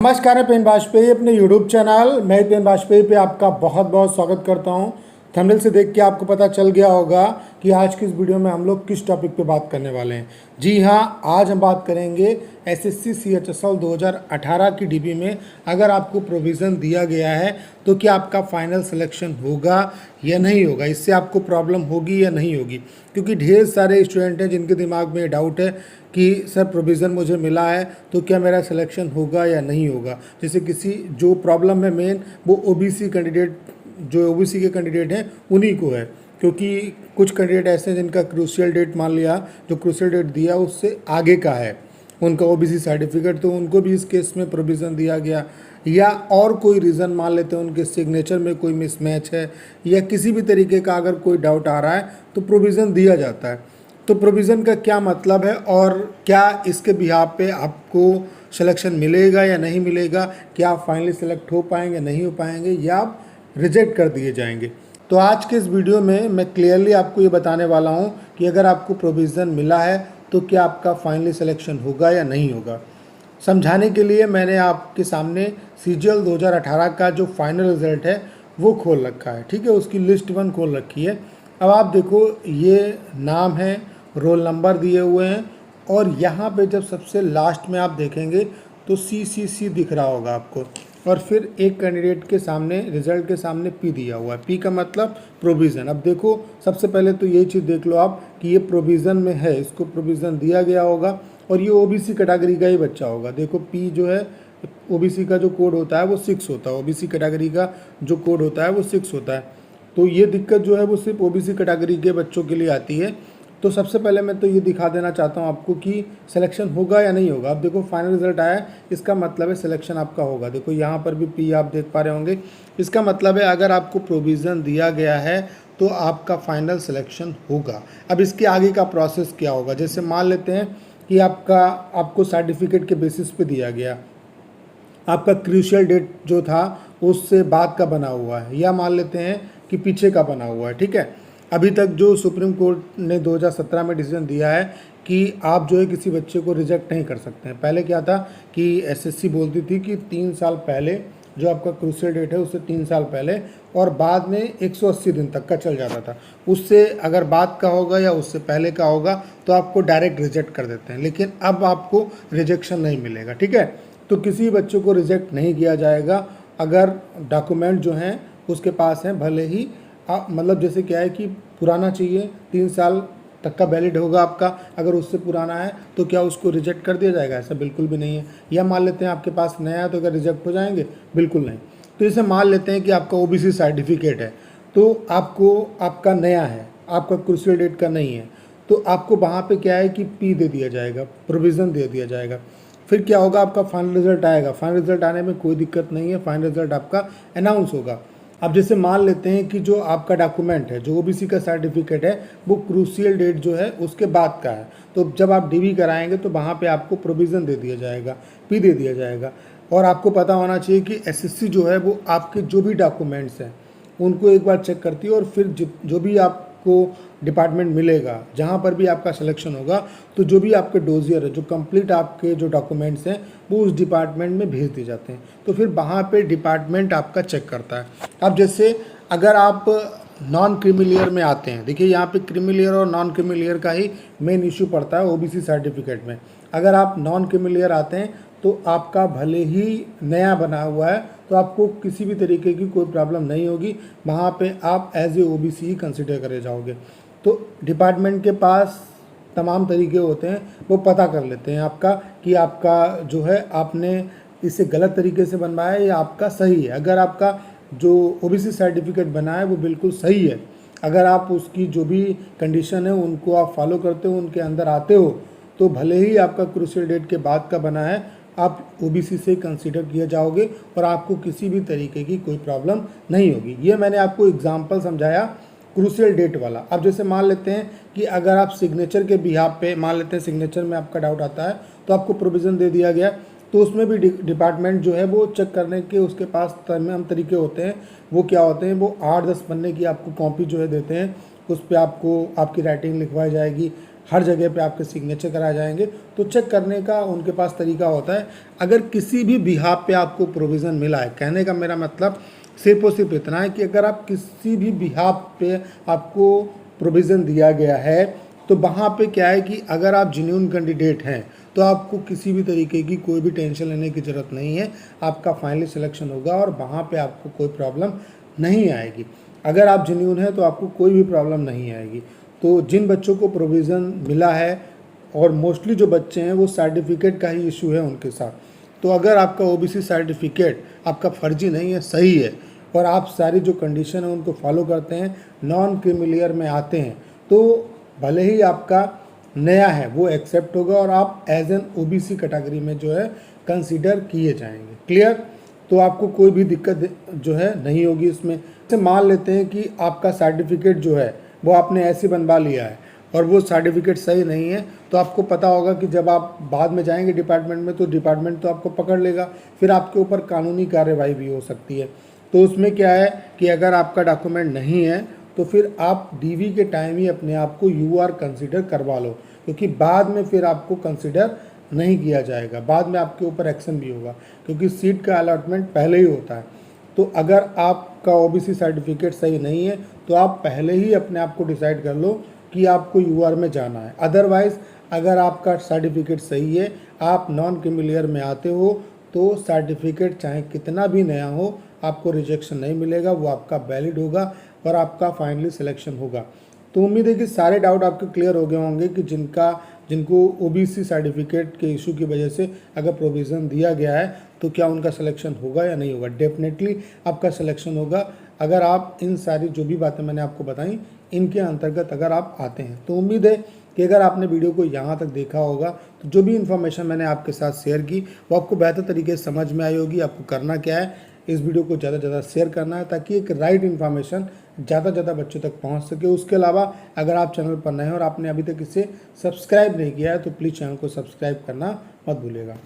नमस्कार, पेन वाजपेयी अपने YouTube channel मैं पेन वाजपेयी पे आपका बहुत बहुत स्वागत करता हूं। थंबनेल से देख के आपको पता चल गया होगा कि आज की इस वीडियो में हम लोग किस टॉपिक पे बात करने वाले हैं। जी हां, आज हम बात करेंगे एसएससी सीएचएसएल 2018 की डीबी में अगर आपको प्रोविज़न दिया गया है तो क्या आपका फाइनल सिलेक्शन होगा या नहीं होगा, इससे आपको प्रॉब्लम होगी या नहीं होगी। क्योंकि ढेर सारे स्टूडेंट हैं जिनके दिमाग में डाउट है कि सर प्रोविज़न मुझे मिला है तो क्या मेरा सिलेक्शन होगा या नहीं होगा। जैसे किसी जो प्रॉब्लम है मेन वो ओबीसी कैंडिडेट, जो ओबीसी के कैंडिडेट हैं उन्हीं को है। क्योंकि कुछ कैंडिडेट ऐसे हैं जिनका क्रूशियल डेट मान लिया, जो क्रूशियल डेट दिया उससे आगे का है उनका ओबीसी सर्टिफिकेट, तो उनको भी इस केस में प्रोविज़न दिया गया। या और कोई रीज़न मान लेते हैं उनके सिग्नेचर में कोई मिसमैच है या किसी भी तरीके का अगर कोई डाउट आ रहा है तो प्रोविज़न दिया जाता है। तो प्रोविज़न का क्या मतलब है और क्या इसके बिहाफ पे आपको सिलेक्शन मिलेगा या नहीं मिलेगा, क्या आप फाइनली सेलेक्ट हो पाएंगे नहीं हो पाएंगे या आप रिजेक्ट कर दिए जाएंगे। तो आज के इस वीडियो में मैं क्लियरली आपको ये बताने वाला हूँ कि अगर आपको प्रोविज़न मिला है तो क्या आपका फाइनली सिलेक्शन होगा या नहीं होगा। समझाने के लिए मैंने आपके सामने सीजीएल 2018 का जो फाइनल रिज़ल्ट है वो खोल रखा है, ठीक है, उसकी लिस्ट 1 खोल रखी है। अब आप देखो, ये नाम है, रोल नंबर दिए हुए हैं और यहाँ पे जब सबसे लास्ट में आप देखेंगे तो CCC दिख रहा होगा आपको, और फिर एक कैंडिडेट के सामने रिज़ल्ट के सामने P दिया हुआ है। P का मतलब प्रोविज़न। अब देखो, सबसे पहले तो यही चीज़ देख लो आप कि ये प्रोविज़न में है, इसको प्रोविज़न दिया गया होगा और ये ओबीसी कैटेगरी का ही बच्चा होगा। देखो P जो है ओबीसी का जो कोड होता है वो 6 होता है, ओबीसी कैटेगरी का जो कोड होता है वो 6 होता है। तो ये दिक्कत जो है वो सिर्फ ओबीसी कैटेगरी के बच्चों के लिए आती है। तो सबसे पहले मैं तो ये दिखा देना चाहता हूँ आपको कि सिलेक्शन होगा या नहीं होगा। अब देखो फाइनल रिजल्ट आया है, इसका मतलब है सिलेक्शन आपका होगा। देखो यहाँ पर भी P आप देख पा रहे होंगे, इसका मतलब है अगर आपको प्रोविज़न दिया गया है तो आपका फाइनल सिलेक्शन होगा। अब इसके आगे का प्रोसेस क्या होगा, जैसे मान लेते हैं कि आपको सर्टिफिकेट के बेसिस पे दिया गया, आपका क्रूशियल डेट जो था उससे बाद का बना हुआ है या मान लेते हैं कि पीछे का बना हुआ है, ठीक है। अभी तक जो सुप्रीम कोर्ट ने 2017 में डिसीजन दिया है कि आप जो है किसी बच्चे को रिजेक्ट नहीं कर सकते हैं। पहले क्या था कि एसएससी बोलती थी कि 3 साल पहले जो आपका क्रूशियल डेट है उससे 3 साल पहले, और बाद में 180 दिन तक का चल जाता था। उससे अगर बाद का होगा या उससे पहले का होगा तो आपको डायरेक्ट रिजेक्ट कर देते हैं, लेकिन अब आपको रिजेक्शन नहीं मिलेगा, ठीक है। तो किसी बच्चे को रिजेक्ट नहीं किया जाएगा अगर डॉक्यूमेंट जो हैं उसके पास हैं, भले ही मतलब जैसे क्या है कि पुराना चाहिए, 3 साल तक का वैलिड होगा आपका, अगर उससे पुराना है तो क्या उसको रिजेक्ट कर दिया जाएगा, ऐसा बिल्कुल भी नहीं है। या मान लेते हैं आपके पास नया है तो क्या रिजेक्ट हो जाएंगे, बिल्कुल नहीं। तो इसे मान लेते हैं कि आपका ओबीसी सर्टिफिकेट है तो आपका नया है, आपका क्रूशियल डेट का नहीं है, तो आपको वहाँ पे क्या है कि P दे दिया जाएगा, प्रोविज़न दे दिया जाएगा। फिर क्या होगा, आपका फाइनल रिजल्ट आएगा। फाइनल रिजल्ट आने में कोई दिक्कत नहीं है, फाइनल रिजल्ट आपका अनाउंस होगा। अब जैसे मान लेते हैं कि जो आपका डॉक्यूमेंट है, जो ओबीसी का सर्टिफिकेट है, वो क्रूशियल डेट जो है उसके बाद का है, तो जब आप डीबी कराएंगे तो वहाँ पे आपको प्रोविज़न दे दिया जाएगा, P दे दिया जाएगा। और आपको पता होना चाहिए कि एसएससी जो है वो आपके जो भी डॉक्यूमेंट्स हैं उनको एक बार चेक करती है, और फिर जो भी आपको डिपार्टमेंट मिलेगा, जहाँ पर भी आपका सिलेक्शन होगा, तो जो भी आपके डोजियर है, जो कंप्लीट आपके जो डॉक्यूमेंट्स हैं वो उस डिपार्टमेंट में भेज दिए जाते हैं। तो फिर वहाँ पे डिपार्टमेंट आपका चेक करता है। अब जैसे अगर आप नॉन क्रीमिलियर में आते हैं, देखिए यहाँ पे क्रीमिलियर और नॉन क्रीमिलियर का ही मेन इशू पड़ता है ओबीसी सर्टिफिकेट में। अगर आप नॉन क्रीमिलियर आते हैं तो आपका भले ही नया बना हुआ है तो आपको किसी भी तरीके की कोई प्रॉब्लम नहीं होगी, वहाँ पे आप एज ए ओबीसी ही कंसिडर करे जाओगे। तो डिपार्टमेंट के पास तमाम तरीके होते हैं, वो पता कर लेते हैं आपका कि आपका जो है आपने इसे गलत तरीके से बनवाया है या आपका सही है। अगर आपका जो ओबीसी सर्टिफिकेट बना है वो बिल्कुल सही है, अगर आप उसकी जो भी कंडीशन है उनको आप फॉलो करते हो, उनके अंदर आते हो, तो भले ही आपका क्रूशियल डेट के बाद का बना है, आप ओबीसी से कंसीडर किए जाओगे और आपको किसी भी तरीके की कोई प्रॉब्लम नहीं होगी। ये मैंने आपको एग्जांपल समझाया क्रूशियल डेट वाला। अब जैसे मान लेते हैं कि अगर आप सिग्नेचर के बिहाफ पे, मान लेते हैं सिग्नेचर में आपका डाउट आता है तो आपको प्रोविज़न दे दिया गया, तो उसमें भी डिपार्टमेंट जो है वो चेक करने के उसके पास तमाम तरीके होते हैं। वो क्या होते हैं, वो 8-10 पन्ने की आपको कॉपी जो है देते हैं, उस पर आपको आपकी राइटिंग लिखवाई जाएगी, हर जगह पे आपके सिग्नेचर कराए जाएंगे। तो चेक करने का उनके पास तरीका होता है। अगर किसी भी बिहाफ पे आपको प्रोविज़न मिला है, कहने का मेरा मतलब सिर्फ और सिर्फ इतना है कि अगर आप किसी भी बिहाफ पे आपको प्रोविज़न दिया गया है तो वहाँ पे क्या है कि अगर आप जेन्युइन कैंडिडेट हैं तो आपको किसी भी तरीके की कोई भी टेंशन लेने की ज़रूरत नहीं है। आपका फाइनली सिलेक्शन होगा और वहाँ पे आपको कोई प्रॉब्लम नहीं आएगी। अगर आप जेन्युइन हैं तो आपको कोई भी प्रॉब्लम नहीं आएगी। तो जिन बच्चों को प्रोविज़न मिला है, और मोस्टली जो बच्चे हैं वो सर्टिफिकेट का ही इशू है उनके साथ, तो अगर आपका ओबीसी सर्टिफिकेट आपका फर्जी नहीं है, सही है, और आप सारी जो कंडीशन है उनको फॉलो करते हैं, नॉन क्रीमिलियर में आते हैं, तो भले ही आपका नया है वो एक्सेप्ट होगा और आप एज एन ओबीसी कैटेगरी में जो है कंसीडर किए जाएंगे। क्लियर? तो आपको कोई भी दिक्कत जो है नहीं होगी इसमें। जैसे मान लेते हैं कि आपका सर्टिफिकेट जो है वो आपने ऐसे बनवा लिया है और वो सर्टिफिकेट सही नहीं है, तो आपको पता होगा कि जब आप बाद में जाएंगे डिपार्टमेंट में तो डिपार्टमेंट तो आपको पकड़ लेगा, फिर आपके ऊपर कानूनी कार्रवाई भी हो सकती है। तो उसमें क्या है कि अगर आपका डॉक्यूमेंट नहीं है तो फिर आप डीवी के टाइम ही अपने आप को यूआर कंसीडर करवा लो, क्योंकि बाद में फिर आपको कंसीडर नहीं किया जाएगा, बाद में आपके ऊपर एक्शन भी होगा, क्योंकि सीट का अलॉटमेंट पहले ही होता है। तो अगर आपका ओबीसी सर्टिफिकेट सही नहीं है तो आप पहले ही अपने आप को डिसाइड कर लो कि आपको यूआर में जाना है। अदरवाइज़ अगर आपका सर्टिफिकेट सही है, आप नॉन क्रीमिलियर में आते हो, तो सर्टिफिकेट चाहे कितना भी नया हो आपको रिजेक्शन नहीं मिलेगा, वो आपका वैलिड होगा और आपका फाइनली सिलेक्शन होगा। तो उम्मीद है कि सारे डाउट आपके क्लियर हो गए होंगे कि जिनको ओबीसी सर्टिफिकेट के इशू की वजह से अगर प्रोविज़न दिया गया है तो क्या उनका सिलेक्शन होगा या नहीं होगा। डेफिनेटली आपका सिलेक्शन होगा अगर आप इन सारी जो भी बातें मैंने आपको बताई इनके अंतर्गत अगर आप आते हैं। तो उम्मीद है कि अगर आपने वीडियो को यहाँ तक देखा होगा तो जो भी इन्फॉर्मेशन मैंने आपके साथ शेयर की वो आपको बेहतर तरीके से समझ में आई होगी। आपको करना क्या है, इस वीडियो को ज़्यादा से ज़्यादा शेयर करना है ताकि एक राइट इन्फॉर्मेशन ज़्यादा से ज़्यादा बच्चों तक पहुंच सके। उसके अलावा अगर आप चैनल पर नए हैं और आपने अभी तक इसे सब्सक्राइब नहीं किया है तो प्लीज़ चैनल को सब्सक्राइब करना मत भूलिएगा।